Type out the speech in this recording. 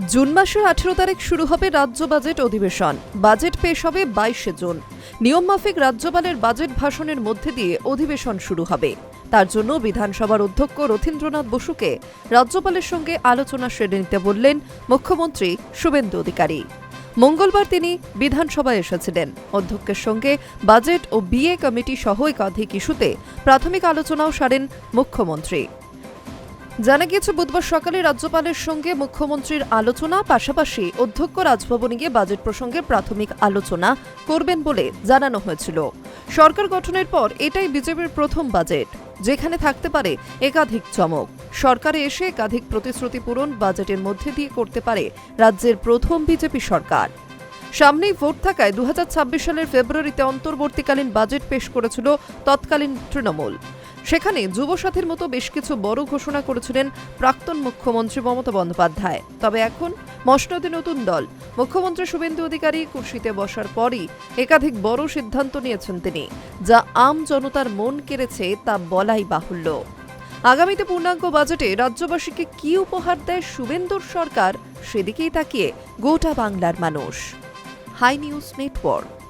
June মাসের 18 তারিখ শুরু হবে রাজ্য বাজেট অধিবেশন। বাজেট পেশ হবে 22 জুন। নিয়মমাফিক রাজ্যপালের বাজেট ভাষণের মধ্যে দিয়ে অধিবেশন শুরু হবে। তার জন্য বিধানসভার অধ্যক্ষ রথীন্দ্রনাথ বসুকে রাজ্যপালের সঙ্গে আলোচনা সেরে নিতে বললেন মুখ্যমন্ত্রী শুভেন্দু অধিকারী। মঙ্গলবার তিনি বিধানসভায় এসেছিলেন। অধ্যক্ষের সঙ্গে বাজেট ও বিএ কমিটি সহ একাধিক ইস্যুতে প্রাথমিক আলোচনাও সারেন মুখ্যমন্ত্রী। জানা গিয়েছে, বুধবার সকালে রাজ্যপালের সঙ্গে মুখ্যমন্ত্রীর আলোচনা, পাশাপাশি অধ্যক্ষ রাজভবনে গিয়ে বাজেট প্রসঙ্গে প্রাথমিক আলোচনা করবেন বলে জানানো হয়েছিল। সরকার গঠনের পর এটাই বিজেপির প্রথম বাজেট, যেখানে থাকতে পারে একাধিক চমক। সরকারে এসে একাধিক প্রতিশ্রুতি পূরণ বাজেটের মধ্যে দিয়ে করতে পারে রাজ্যের প্রথম বিজেপি সরকার। সামনেই ভোট থাকায় 2026 সালের ফেব্রুয়ারিতে অন্তর্বর্তীকালীন বাজেট পেশ করেছিল তৎকালীন তৃণমূল। সেখানে যুবসাথীর মতো বেশ কিছু বড় ঘোষণা করেছিলেন প্রাক্তন মুখ্যমন্ত্রী মমতা বন্দ্যোপাধ্যায়। তবে এখন মসনদে নতুন দল। মুখ্যমন্ত্রী শুভেন্দু অধিকারী কুর্সিতে বসার পরই একাধিক বড় সিদ্ধান্ত নিয়েছেন তিনি, যা আম জনতার মন কেড়েছে তা বলাই বাহুল্য। আগামীতে পূর্ণাঙ্গ বাজেটে রাজ্যবাসীকে কি উপহার দেয় শুভেন্দুর সরকার, সেদিকেই তাকিয়ে গোটা বাংলার মানুষ। Hi news network.